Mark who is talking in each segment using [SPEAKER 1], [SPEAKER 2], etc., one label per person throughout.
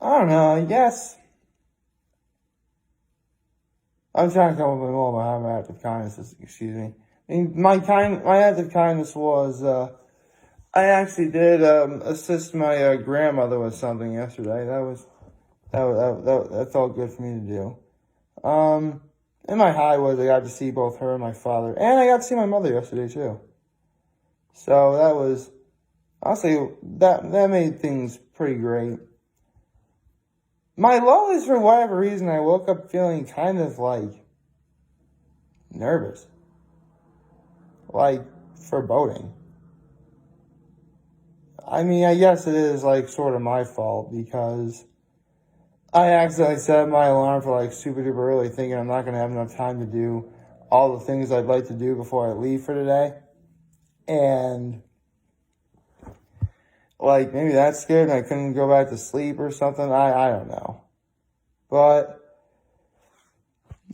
[SPEAKER 1] I don't know, I guess. I'm trying to come up with more of my act of kindness, excuse me. I mean, my act of kindness was, I actually did, assist my, grandmother with something yesterday. That felt good for me to do. And my high was I got to see both her and my father, and I got to see my mother yesterday too. So that was, honestly, that made things pretty great. My low is, for whatever reason, I woke up feeling kind of like nervous, like foreboding. I mean, I guess it is like sort of my fault because I accidentally set my alarm for like super duper early, thinking I'm not going to have enough time to do all the things I'd like to do before I leave for today. And like maybe that's scared and I couldn't go back to sleep or something. I don't know. But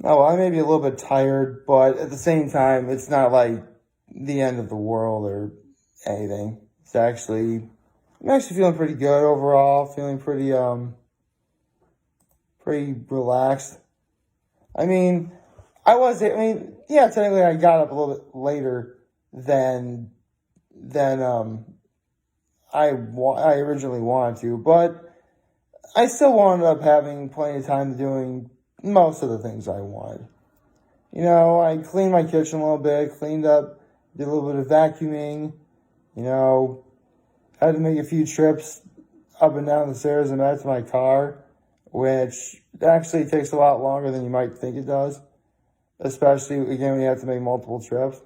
[SPEAKER 1] I may be a little bit tired, but at the same time, it's not like the end of the world or anything. I'm actually feeling pretty good overall, feeling pretty relaxed. Yeah, technically I got up a little bit later than I originally wanted to, but I still wound up having plenty of time doing most of the things I wanted. You know, I cleaned my kitchen a little bit, cleaned up, did a little bit of vacuuming, you know, had to make a few trips up and down the stairs and back to my car, which actually takes a lot longer than you might think it does, especially, again, when you have to make multiple trips.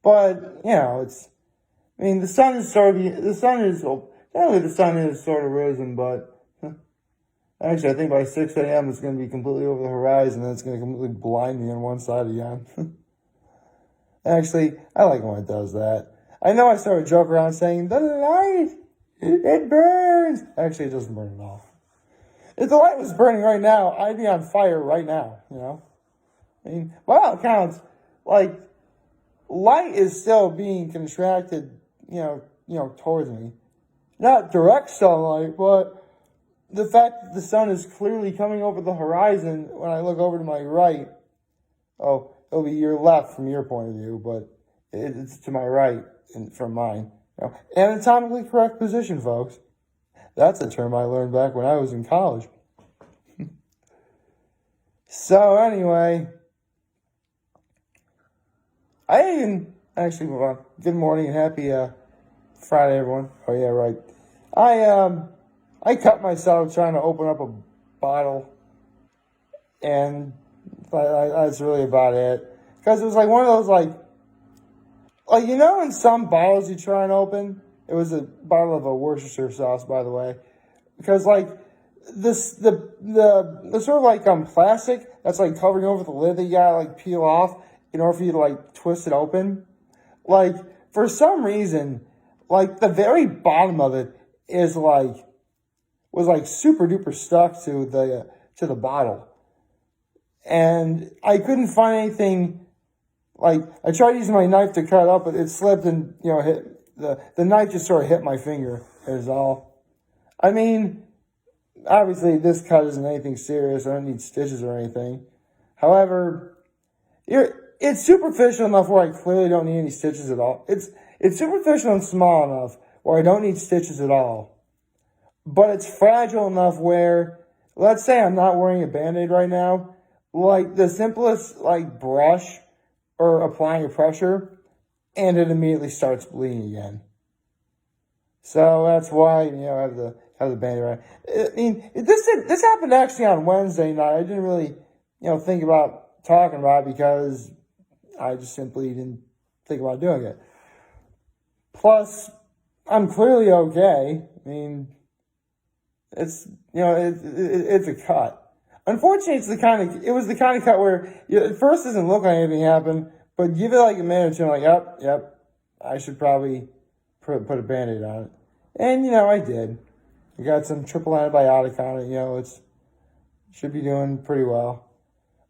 [SPEAKER 1] But, you know, the sun is sort of risen, but actually, I think by 6 a.m. it's going to be completely over the horizon, and it's going to completely blind me on one side again. Actually, I like when it does that. I know I started joking around saying, the light, it burns. Actually, it doesn't burn at all. If the light was burning right now, I'd be on fire right now, you know? I mean, by all accounts, like, light is still being contracted, towards me. Not direct sunlight, but the fact that the sun is clearly coming over the horizon when I look over to my right. Oh, it'll be your left from your point of view, but it's to my right and from mine. You know, anatomically correct position, folks. That's a term I learned back when I was in college. So anyway, I didn't actually move on. Good morning and happy Friday, everyone. Oh yeah, right. I cut myself trying to open up a bottle, and that's really about it. Because it was like one of those like in some bottles you try and open. It was a bottle of a Worcestershire sauce, by the way, because like this the sort of like plastic that's like covering over the lid that you gotta like peel off in order for you to like twist it open. Like for some reason, like the very bottom of it was super duper stuck to the bottle, and I couldn't find anything. Like I tried using my knife to cut it up, but it slipped and hit the knife just sort of hit my finger. Is all. I mean, obviously this cut isn't anything serious. I don't need stitches or anything. However, it's superficial enough where I clearly don't need any stitches at all. It's superficial and small enough where I don't need stitches at all. But it's fragile enough where, let's say I'm not wearing a Band-Aid right now, like the simplest like brush or applying a pressure, and it immediately starts bleeding again. So that's why, I have the Band-Aid right. I mean, this happened actually on Wednesday night. I didn't really, think about talking about it because I just simply didn't think about doing it. Plus, I'm clearly okay. I mean, it's it's a cut. Unfortunately, it was the kind of cut where at first it doesn't look like anything happened, but give it like a minute or two, I'm like, yep, I should probably put a Band-Aid on it. And, I did. I got some triple antibiotic on it, it should be doing pretty well.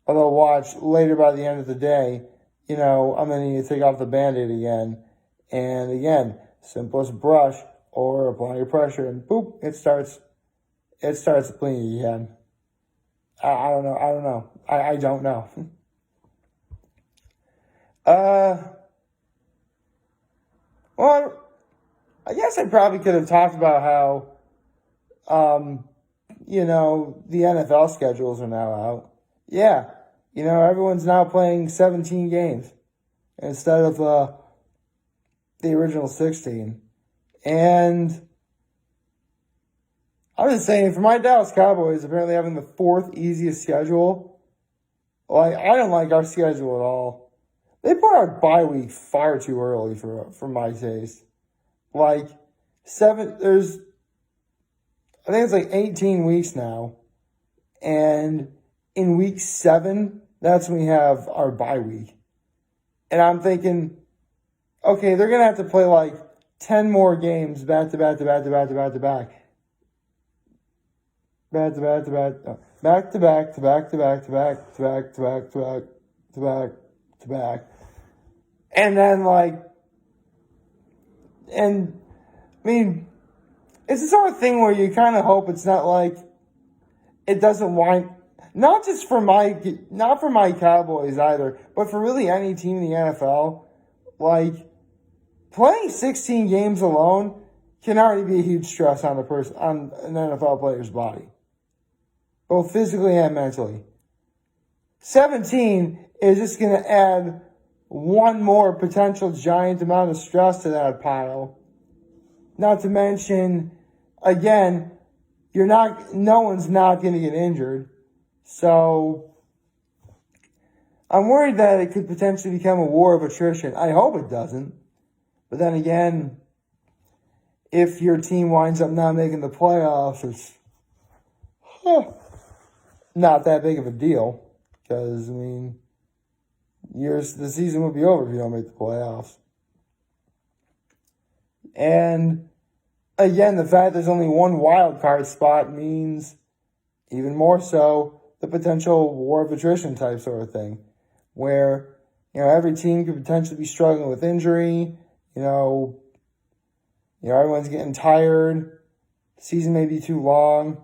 [SPEAKER 1] Although watch, later by the end of the day, I'm going to need to take off the Band-Aid again. And again, simplest brush or applying pressure and boop, it starts it starts playing again. I don't know. I don't know. I don't know. Well, I guess I probably could have talked about how, the NFL schedules are now out. Yeah, everyone's now playing 17 games instead of the original 16. And I was just saying, for my Dallas Cowboys, apparently having the fourth easiest schedule, like, I don't like our schedule at all. They put our bye week far too early for my taste. Like, I think it's like 18 weeks now. And in week 7, that's when we have our bye week. And I'm thinking, okay, they're going to have to play like 10 more games back to back to back to back to back to back. Back to back to back. Back to back to back to back to back to back to back to back to back to back. And then it's the sort of thing where you kind of hope it's not like it doesn't wind, not for my Cowboys either, but for really any team in the NFL. Like, playing 16 games alone can already be a huge stress on on an NFL player's body, both physically and mentally. 17 is just going to add one more potential giant amount of stress to that pile. Not to mention, again, no one's not going to get injured. So I'm worried that it could potentially become a war of attrition. I hope it doesn't. But then again, if your team winds up not making the playoffs, it's not that big of a deal. Because, the season will be over if you don't make the playoffs. And again, the fact there's only one wild card spot means even more so the potential war of attrition type sort of thing, where every team could potentially be struggling with injury. Everyone's getting tired. The season may be too long.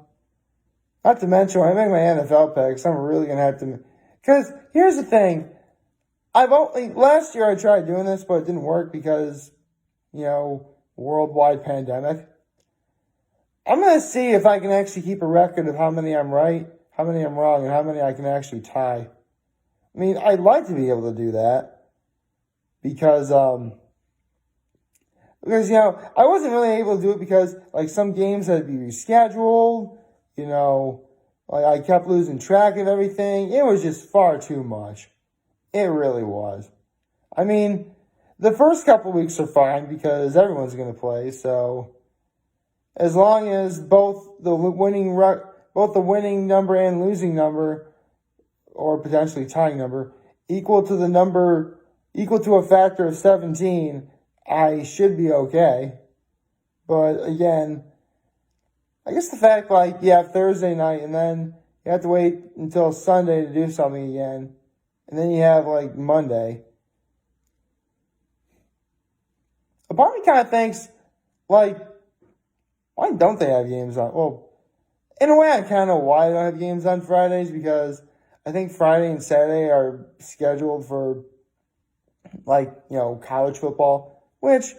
[SPEAKER 1] Not to mention, when I make my NFL picks, I'm really gonna have to. Because here's the thing, last year I tried doing this, but it didn't work because worldwide pandemic. I'm going to see if I can actually keep a record of how many I'm right, how many I'm wrong, and how many I can actually tie. I'd like to be able to do that because I wasn't really able to do it because, some games had to be rescheduled, I kept losing track of everything. It was just far too much. It really was. The first couple weeks are fine because everyone's going to play, so as long as both the winning number and losing number, or potentially tying number, equal to a factor of 17, I should be okay. But again, I guess the fact, you have Thursday night and then you have to wait until Sunday to do something again, and then you have Monday. A part of me kind of thinks, why don't they have games on? Well, in a way, I kind of know why they don't have games on Fridays, because I think Friday and Saturday are scheduled for, college football, which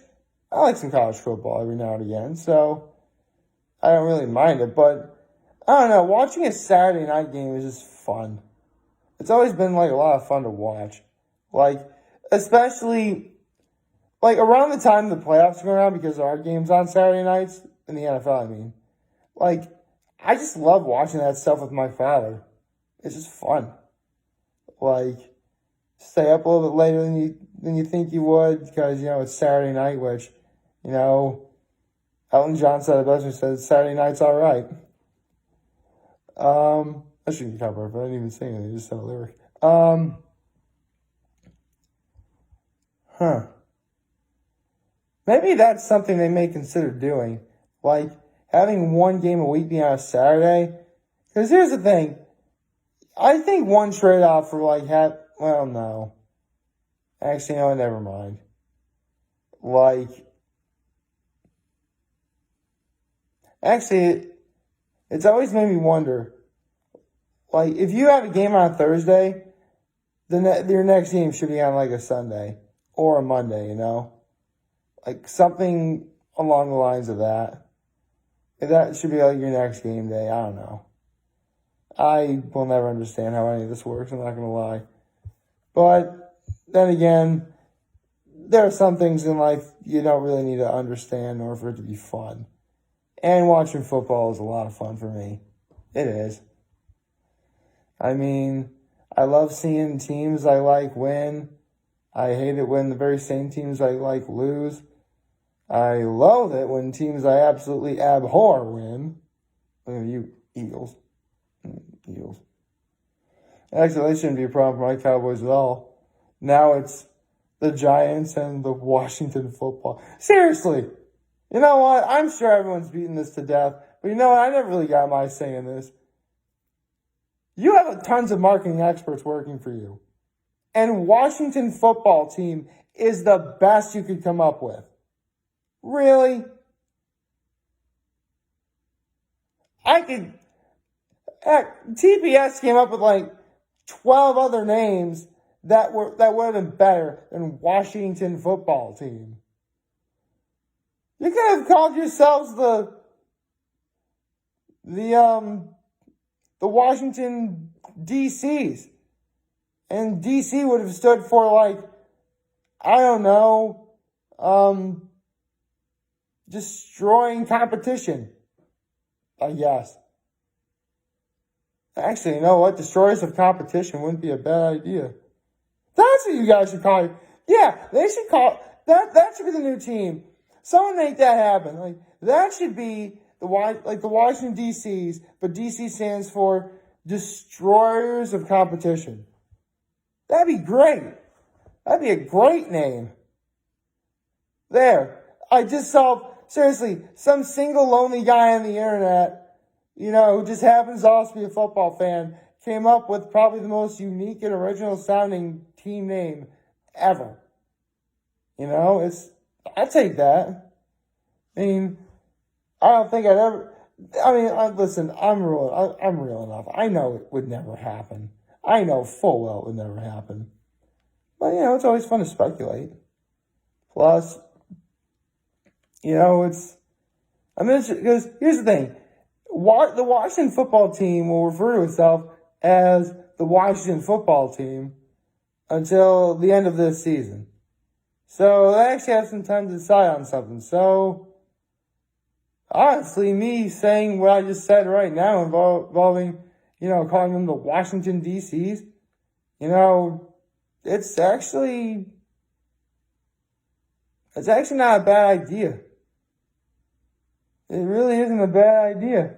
[SPEAKER 1] I like some college football every now and again, so I don't really mind it. But, I don't know, watching a Saturday night game is just fun. It's always been, a lot of fun to watch. Especially around the time the playoffs go around, because there are games on Saturday nights, in the NFL, I just love watching that stuff with my father. It's just fun. Stay up a little bit later than you think you would, because, it's Saturday night, which, Elton John said it best when he said, Saturday night's all right. I shouldn't cover it, but I didn't even sing it. I just said a lyric. Maybe that's something they may consider doing. Having one game a week be on a Saturday. Because here's the thing. I think one trade-off for well, no. Actually, no, never mind. Actually, It's always made me wonder, like, if you have a game on Thursday, then your next game should be on, like, a Sunday or a Monday, you know? Like, something along the lines of that. That should be, like, your next game day. I don't know. I will never understand how any of this works, I'm not going to lie. But then again, there are some things in life you don't really need to understand in order for it to be fun. And watching football is a lot of fun for me. It is. I mean, I love seeing teams I like win. I hate it when the very same teams I like lose. I loathe it when teams I absolutely abhor win. You Eagles. Eagles. Actually, that shouldn't be a problem for my Cowboys at all. Now it's the Giants and the Washington football. Seriously. You know what? I'm sure everyone's beating this to death. But you know what? I never really got my say in this. You have tons of marketing experts working for you. And Washington football team is the best you could come up with. Really? Heck, TPS came up with like 12 other names that would have been better than Washington football team. You could have called yourselves the Washington DCs. And DC would have stood for, like, I don't know, destroying competition, I guess. Actually, you know what? Destroyers of competition wouldn't be a bad idea. That's what you guys should call it. Yeah, they should call that. That should be the new team. Someone make that happen. Like, that should be the Washington DCs, but DC stands for Destroyers of Competition. That'd be great. That'd be a great name. There. I just saw, seriously, some single lonely guy on the internet, you know, who just happens to also be a football fan, came up with probably the most unique and original sounding team name ever. You know, I'd take that. I mean, I don't think I'd ever, listen, I'm real enough. I know it would never happen. I know full well it would never happen. But, you know, it's always fun to speculate. Plus, you know, because here's the thing. The Washington football team will refer to itself as the Washington football team until the end of this season. So they actually have some time to decide on something. So, honestly, me saying what I just said right now involving, you know, calling them the Washington DCs, you know, it's actually not a bad idea. It really isn't a bad idea.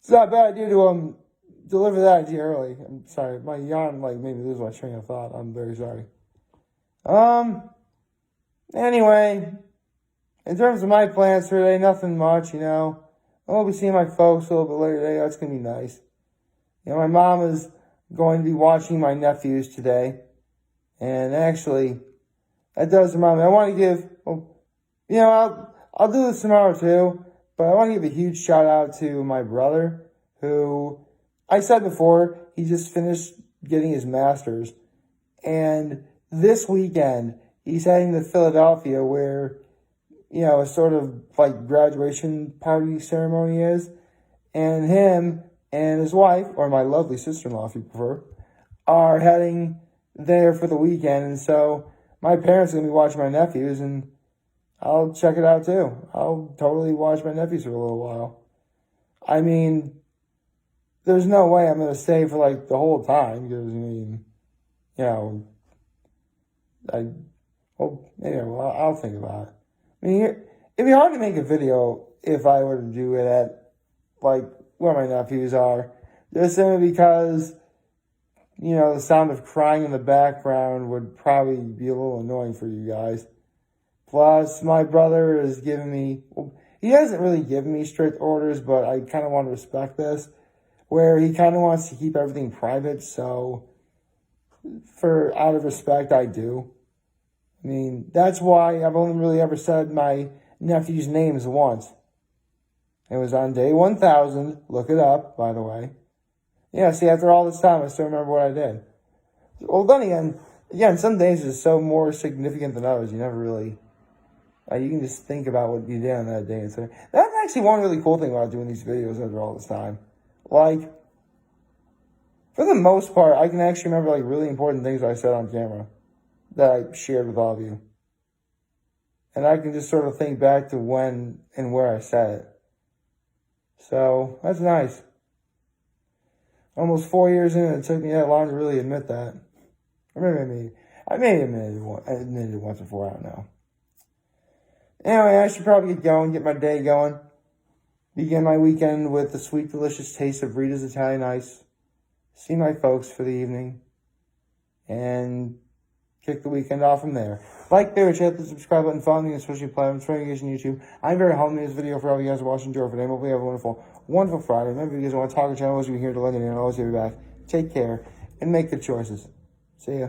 [SPEAKER 1] It's not a bad idea to deliver that idea early. I'm sorry, my yawn made me lose my train of thought. I'm very sorry. Anyway, in terms of my plans for today, nothing much, you know. I'll be seeing my folks a little bit later today. That's going to be nice. You know, my mom is going to be watching my nephews today. And actually, that does remind me. I want to give, you know, I'll do this tomorrow too. But I want to give a huge shout out to my brother, who, I said before, he just finished getting his master's. And this weekend, he's heading to Philadelphia where, you know, a sort of like graduation party ceremony is. And him and his wife, or my lovely sister-in-law if you prefer, are heading there for the weekend. And so my parents are going to be watching my nephews, and I'll check it out too. I'll totally watch my nephews for a little while. I mean, there's no way I'm going to stay for like the whole time because, I mean, you know, I'll think about it. I mean, it'd be hard to make a video if I were to do it at, like, where my nephews are. Just simply because, you know, the sound of crying in the background would probably be a little annoying for you guys. Plus, my brother is giving me, he hasn't really given me strict orders, but I kind of want to respect this, where he kind of wants to keep everything private, so out of respect, I do. I mean, that's why I've only really ever said my You have to use names once. It was on day 1000. Look it up, by the way. Yeah, see, after all this time, I still remember what I did. Well, then again, some days are so more significant than others. You never really... you can just think about what you did on that day. And so, that's actually one really cool thing about doing these videos after all this time. Like, for the most part, I can actually remember, like, really important things I said on camera that I shared with all of you. And I can just sort of think back to when and where I said it. So, that's nice. Almost 4 years in, it took me that long to really admit that. Or maybe I may have admitted it once before, I don't know. Anyway, I should probably get going, get my day going. Begin my weekend with the sweet, delicious taste of Rita's Italian Ice. See my folks for the evening. And kick the weekend off from there. Like, favorite, hit the subscribe button, follow me on social platforms, for you guys on YouTube. I'm very humble in this video for all you guys watching. Enjoy for today. Hopefully you have a wonderful, wonderful Friday. Remember, if you guys want to talk to channel, always be here to let me know. Always be back. Take care and make good choices. See ya.